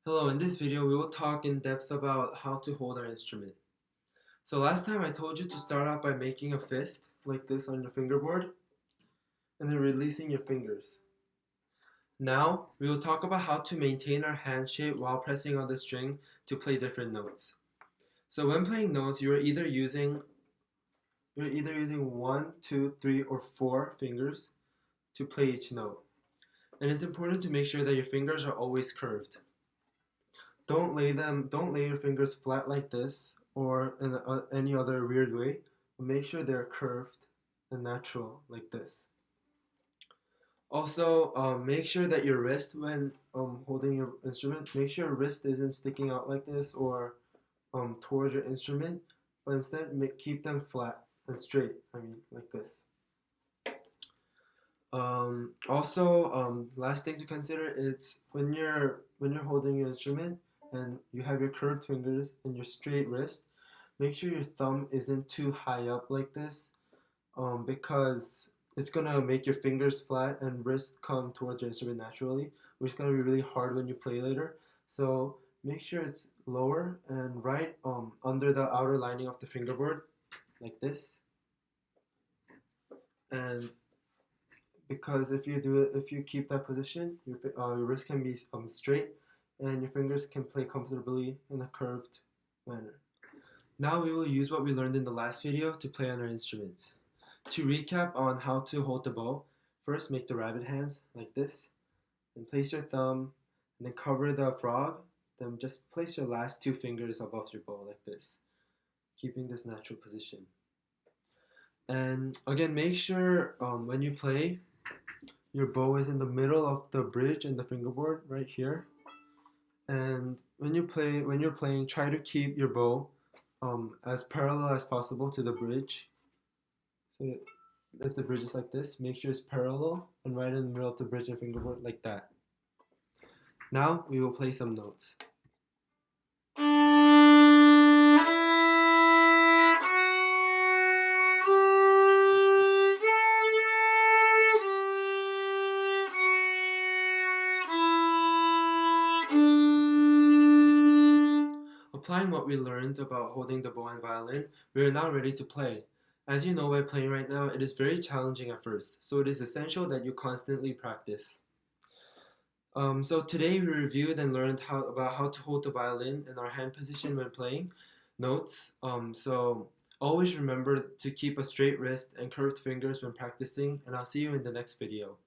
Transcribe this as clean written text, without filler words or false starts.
Hello, in this video we will talk in depth about how to hold our instrument. So last time I told you to start out by making a fist like this on your fingerboard and then releasing your fingers. Now we will talk about how to maintain our hand shape while pressing on the string to play different notes. So when playing notes you're either using 1, 2, 3, or 4 fingers to play each note. And it's important to make sure that your fingers are always curved. Don't lay your fingers flat like this or in any other weird way. Make sure they're curved and natural like this. Also, make sure that your wrist when holding your instrument, make sure your wrist isn't sticking out like this or towards your instrument, but instead keep them flat and straight, like this. Last thing to consider is when you're holding your instrument and you have your curved fingers and your straight wrist, make sure your thumb isn't too high up like this, because it's gonna make your fingers flat and wrist come towards your instrument naturally, which is gonna be really hard when you play later. So make sure it's lower and right under the outer lining of the fingerboard, like this, and because if you keep that position, your wrist can be straight, and your fingers can play comfortably in a curved manner. Now we will use what we learned in the last video to play on our instruments. To recap on how to hold the bow, first make the rabbit hands like this, then place your thumb, and then cover the frog, then just place your last two fingers above your bow like this, keeping this natural position. And again, make sure when you play, your bow is in the middle of the bridge and the fingerboard right here. And when you're playing, try to keep your bow as parallel as possible to the bridge. So if the bridge is like this, make sure it's parallel and right in the middle of the bridge and fingerboard like that. Now we will play some notes. Applying what we learned about holding the bow and violin, we are now ready to play. As you know by playing right now, it is very challenging at first, so it is essential that you constantly practice. So today we reviewed and learned about how to hold the violin and our hand position when playing notes. So always remember to keep a straight wrist and curved fingers when practicing, and I'll see you in the next video.